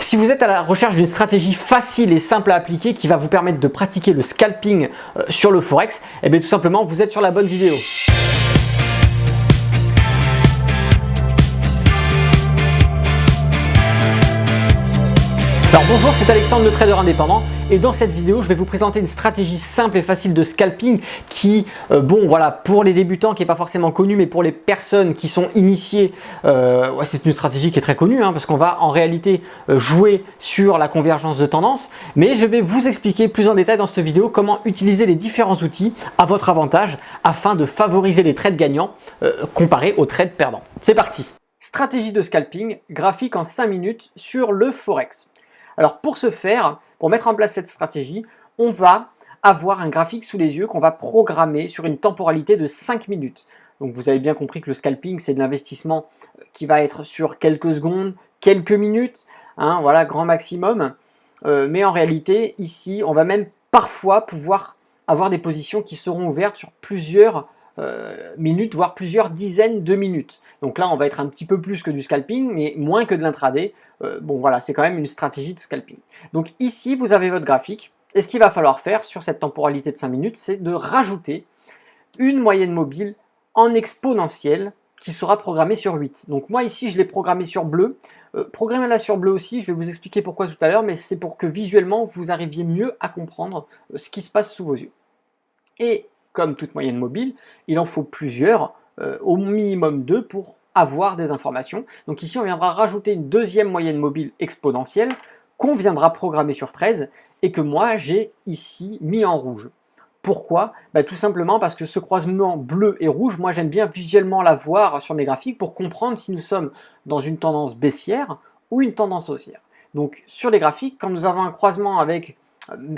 Si vous êtes à la recherche d'une stratégie facile et simple à appliquer qui va vous permettre de pratiquer le scalping sur le Forex, eh bien tout simplement vous êtes sur la bonne vidéo. Alors bonjour, c'est Alexandre, le trader indépendant, et dans cette vidéo je vais vous présenter une stratégie simple et facile de scalping qui, pour les débutants, qui n'est pas forcément connue, mais pour les personnes qui sont initiées, c'est une stratégie qui est très connue, parce qu'on va en réalité jouer sur la convergence de tendance, mais je vais vous expliquer plus en détail dans cette vidéo comment utiliser les différents outils à votre avantage afin de favoriser les trades gagnants comparés aux trades perdants. C'est parti! Stratégie de scalping, graphique en 5 minutes sur le Forex. Alors pour ce faire, pour mettre en place cette stratégie, on va avoir un graphique sous les yeux qu'on va programmer sur une temporalité de 5 minutes. Donc vous avez bien compris que le scalping, c'est de l'investissement qui va être sur quelques secondes, quelques minutes, voilà, grand maximum. Mais en réalité, ici, on va même parfois pouvoir avoir des positions qui seront ouvertes sur plusieurs minutes, voire plusieurs dizaines de minutes. Donc là, on va être un petit peu plus que du scalping, mais moins que de l'intraday. Voilà, c'est quand même une stratégie de scalping. Donc ici, vous avez votre graphique. Et ce qu'il va falloir faire sur cette temporalité de 5 minutes, c'est de rajouter une moyenne mobile en exponentielle qui sera programmée sur 8. Donc moi ici, je l'ai programmée sur bleu. Programmez-la sur bleu aussi, je vais vous expliquer pourquoi tout à l'heure, mais c'est pour que visuellement, vous arriviez mieux à comprendre ce qui se passe sous vos yeux. Et comme toute moyenne mobile, il en faut plusieurs, au minimum 2 pour avoir des informations. Donc ici, on viendra rajouter une deuxième moyenne mobile exponentielle qu'on viendra programmer sur 13 et que moi, j'ai ici mis en rouge. Pourquoi? Tout simplement parce que ce croisement bleu et rouge, moi j'aime bien visuellement la voir sur mes graphiques pour comprendre si nous sommes dans une tendance baissière ou une tendance haussière. Donc sur les graphiques, quand nous avons un croisement avec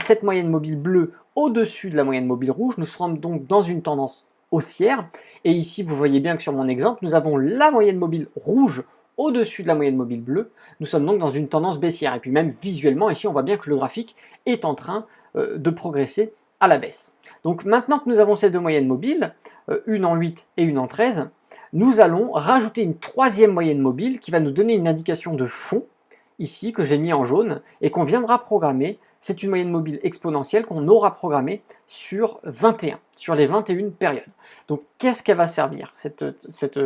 cette moyenne mobile bleue au-dessus de la moyenne mobile rouge, nous serons donc dans une tendance haussière. Et ici, vous voyez bien que sur mon exemple, nous avons la moyenne mobile rouge au-dessus de la moyenne mobile bleue. Nous sommes donc dans une tendance baissière. Et puis même visuellement, ici, on voit bien que le graphique est en train de progresser à la baisse. Donc maintenant que nous avons ces deux moyennes mobiles, une en 8 et une en 13, nous allons rajouter une troisième moyenne mobile qui va nous donner une indication de fond, ici, que j'ai mis en jaune, et qu'on viendra programmer. C'est une moyenne mobile exponentielle qu'on aura programmée sur 21, sur les 21 périodes. Donc qu'est-ce qu'elle va servir, cette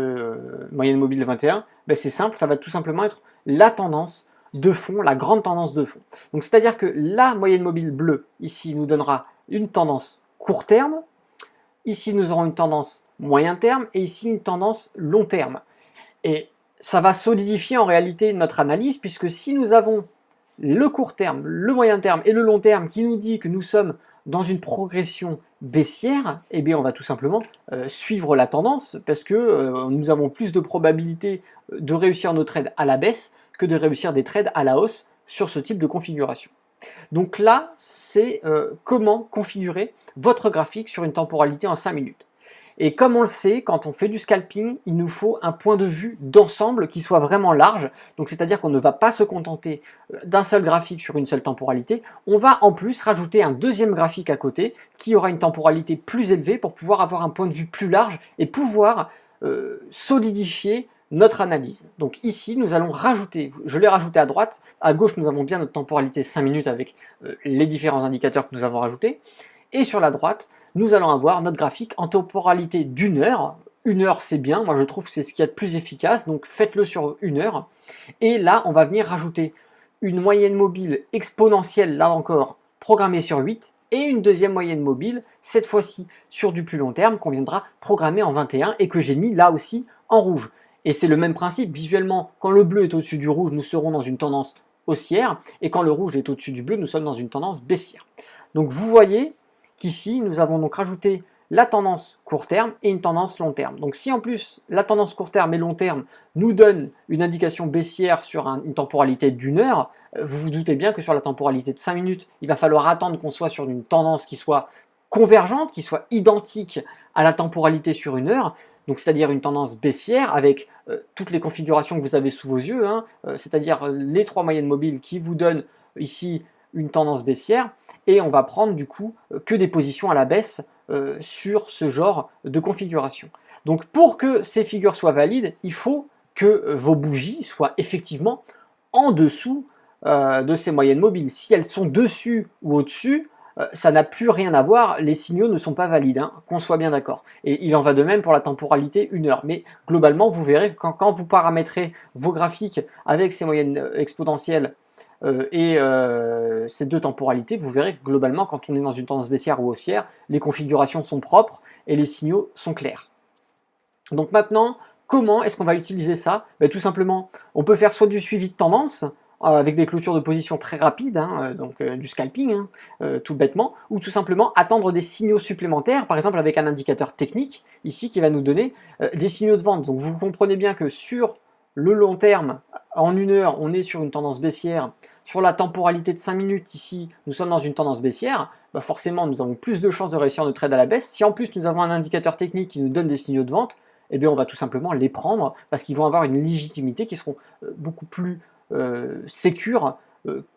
moyenne mobile 21? C'est simple, ça va tout simplement être la tendance de fond, la grande tendance de fond. Donc c'est-à-dire que la moyenne mobile bleue, ici, nous donnera une tendance court terme, ici nous aurons une tendance moyen terme, et ici une tendance long terme. Et ça va solidifier en réalité notre analyse, puisque si nous avons le court terme, le moyen terme et le long terme qui nous dit que nous sommes dans une progression baissière, eh bien on va tout simplement suivre la tendance parce que nous avons plus de probabilité de réussir nos trades à la baisse que de réussir des trades à la hausse sur ce type de configuration. Donc là, c'est comment configurer votre graphique sur une temporalité en 5 minutes. Et comme on le sait, quand on fait du scalping, il nous faut un point de vue d'ensemble qui soit vraiment large. Donc c'est-à-dire qu'on ne va pas se contenter d'un seul graphique sur une seule temporalité. On va en plus rajouter un deuxième graphique à côté qui aura une temporalité plus élevée pour pouvoir avoir un point de vue plus large et pouvoir solidifier notre analyse. Donc ici, nous allons rajouter, je l'ai rajouté à droite, à gauche nous avons bien notre temporalité 5 minutes avec les différents indicateurs que nous avons rajoutés. Et sur la droite, nous allons avoir notre graphique en temporalité d'1 heure. 1 heure, c'est bien, moi je trouve que c'est ce qu'il y a de plus efficace, donc faites-le sur 1 heure. Et là, on va venir rajouter une moyenne mobile exponentielle, là encore, programmée sur 8, et une deuxième moyenne mobile, cette fois-ci sur du plus long terme, qu'on viendra programmer en 21, et que j'ai mis là aussi en rouge. Et c'est le même principe, visuellement, quand le bleu est au-dessus du rouge, nous serons dans une tendance haussière, et quand le rouge est au-dessus du bleu, nous sommes dans une tendance baissière. Donc vous voyez qu'ici, nous avons donc rajouté la tendance court terme et une tendance long terme. Donc si en plus, la tendance court terme et long terme nous donne une indication baissière sur une temporalité d'1 heure, vous vous doutez bien que sur la temporalité de 5 minutes, il va falloir attendre qu'on soit sur une tendance qui soit convergente, qui soit identique à la temporalité sur 1 heure, donc c'est-à-dire une tendance baissière avec toutes les configurations que vous avez sous vos yeux, c'est-à-dire les 3 moyennes mobiles qui vous donnent ici une tendance baissière, et on va prendre du coup que des positions à la baisse sur ce genre de configuration. Donc pour que ces figures soient valides, il faut que vos bougies soient effectivement en dessous de ces moyennes mobiles. Si elles sont dessus ou au-dessus, ça n'a plus rien à voir, les signaux ne sont pas valides, hein, qu'on soit bien d'accord. Et il en va de même pour la temporalité 1 heure. Mais globalement, vous verrez que quand vous paramétrez vos graphiques avec ces moyennes exponentielles ces deux temporalités, vous verrez que globalement, quand on est dans une tendance baissière ou haussière, les configurations sont propres et les signaux sont clairs. Donc maintenant, comment est-ce qu'on va utiliser ça? Tout simplement, on peut faire soit du suivi de tendance, avec des clôtures de position très rapides, hein, donc du scalping, hein, tout bêtement, ou tout simplement attendre des signaux supplémentaires, par exemple avec un indicateur technique, ici, qui va nous donner des signaux de vente. Donc vous comprenez bien que sur le long terme, en 1 heure, on est sur une tendance baissière. Sur la temporalité de 5 minutes, ici, nous sommes dans une tendance baissière. Forcément, nous avons plus de chances de réussir notre trade à la baisse. Si en plus nous avons un indicateur technique qui nous donne des signaux de vente, eh bien on va tout simplement les prendre parce qu'ils vont avoir une légitimité qui seront beaucoup plus sécure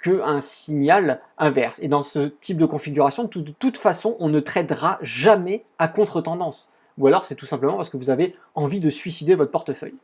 qu'un signal inverse. Et dans ce type de configuration, de toute façon, on ne tradera jamais à contre-tendance. Ou alors c'est tout simplement parce que vous avez envie de suicider votre portefeuille.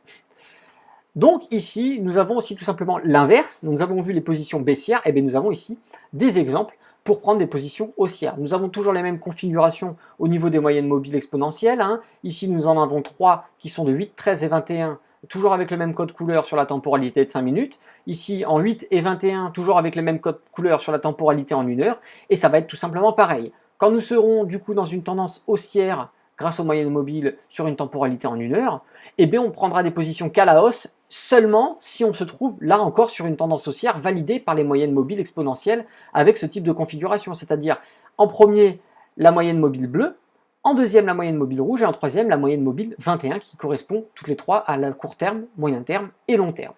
Donc ici, nous avons aussi tout simplement l'inverse. Nous avons vu les positions baissières, et bien nous avons ici des exemples pour prendre des positions haussières. Nous avons toujours les mêmes configurations au niveau des moyennes mobiles exponentielles, hein. Ici, nous en avons 3 qui sont de 8, 13 et 21, toujours avec le même code couleur sur la temporalité de 5 minutes. Ici, en 8 et 21, toujours avec le même code couleur sur la temporalité en 1 heure. Et ça va être tout simplement pareil. Quand nous serons du coup dans une tendance haussière, grâce aux moyennes mobiles sur une temporalité en 1 heure, eh bien on prendra des positions qu'à la hausse seulement si on se trouve là encore sur une tendance haussière validée par les moyennes mobiles exponentielles avec ce type de configuration, c'est-à-dire en premier la moyenne mobile bleue, en deuxième la moyenne mobile rouge et en troisième la moyenne mobile 21 qui correspond toutes les trois à la court terme, moyen terme et long terme.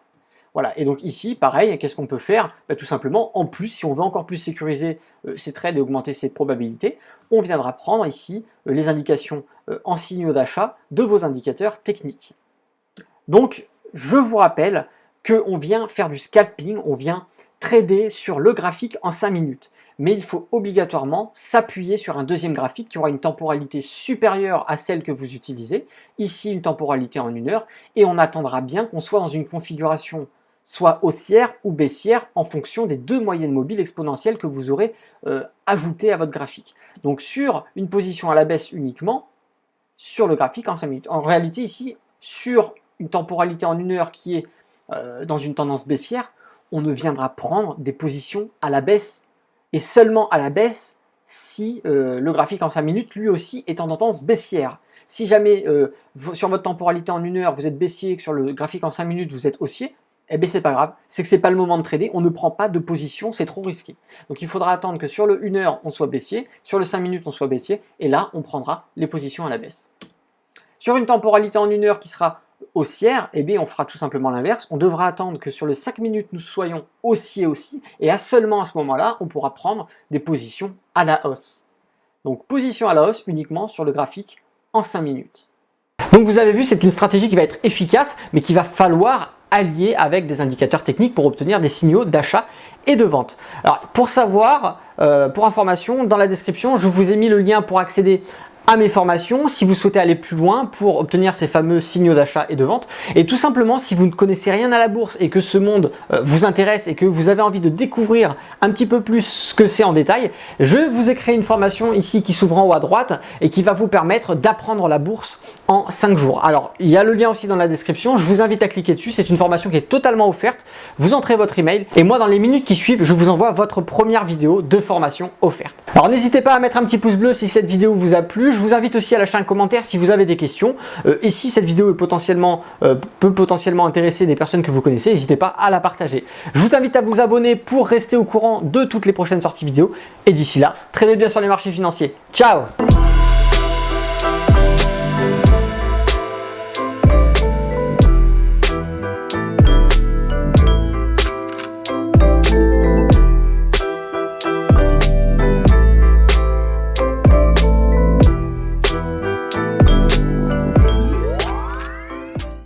Voilà, et donc ici, pareil, qu'est-ce qu'on peut faire? Tout simplement, en plus, si on veut encore plus sécuriser ces trades et augmenter ses probabilités, on viendra prendre ici les indications en signaux d'achat de vos indicateurs techniques. Donc, je vous rappelle qu'on vient faire du scalping, on vient trader sur le graphique en 5 minutes. Mais il faut obligatoirement s'appuyer sur un deuxième graphique qui aura une temporalité supérieure à celle que vous utilisez. Ici, une temporalité en 1 heure, et on attendra bien qu'on soit dans une configuration soit haussière ou baissière en fonction des deux moyennes mobiles exponentielles que vous aurez ajoutées à votre graphique. Donc sur une position à la baisse uniquement, sur le graphique en 5 minutes. En réalité ici, sur une temporalité en 1 heure qui est dans une tendance baissière, on ne viendra prendre des positions à la baisse et seulement à la baisse si le graphique en 5 minutes lui aussi est en tendance baissière. Si jamais sur votre temporalité en 1 heure vous êtes baissier et que sur le graphique en 5 minutes vous êtes haussier, eh bien c'est pas grave, c'est que c'est pas le moment de trader, on ne prend pas de position, c'est trop risqué. Donc il faudra attendre que sur le 1 heure on soit baissier, sur le 5 minutes on soit baissier, et là on prendra les positions à la baisse. Sur une temporalité en 1 heure qui sera haussière, eh bien on fera tout simplement l'inverse, on devra attendre que sur le 5 minutes nous soyons haussiers aussi, et seulement à ce moment-là on pourra prendre des positions à la hausse. Donc position à la hausse uniquement sur le graphique en 5 minutes. Donc vous avez vu, c'est une stratégie qui va être efficace, mais qu'il va falloir allier avec des indicateurs techniques pour obtenir des signaux d'achat et de vente. Alors pour savoir, pour information, dans la description, je vous ai mis le lien pour accéder à mes formations, si vous souhaitez aller plus loin pour obtenir ces fameux signaux d'achat et de vente. Et tout simplement, si vous ne connaissez rien à la bourse et que ce monde vous intéresse et que vous avez envie de découvrir un petit peu plus ce que c'est en détail, je vous ai créé une formation ici qui s'ouvre en haut à droite et qui va vous permettre d'apprendre la bourse en 5 jours. Alors, il y a le lien aussi dans la description, je vous invite à cliquer dessus, c'est une formation qui est totalement offerte. Vous entrez votre email et moi, dans les minutes qui suivent, je vous envoie votre première vidéo de formation offerte. Alors, n'hésitez pas à mettre un petit pouce bleu si cette vidéo vous a plu. Je vous invite aussi à lâcher un commentaire si vous avez des questions. Et si cette vidéo est peut potentiellement intéresser des personnes que vous connaissez, n'hésitez pas à la partager. Je vous invite à vous abonner pour rester au courant de toutes les prochaines sorties vidéo. Et d'ici là, tradez bien sur les marchés financiers. Ciao!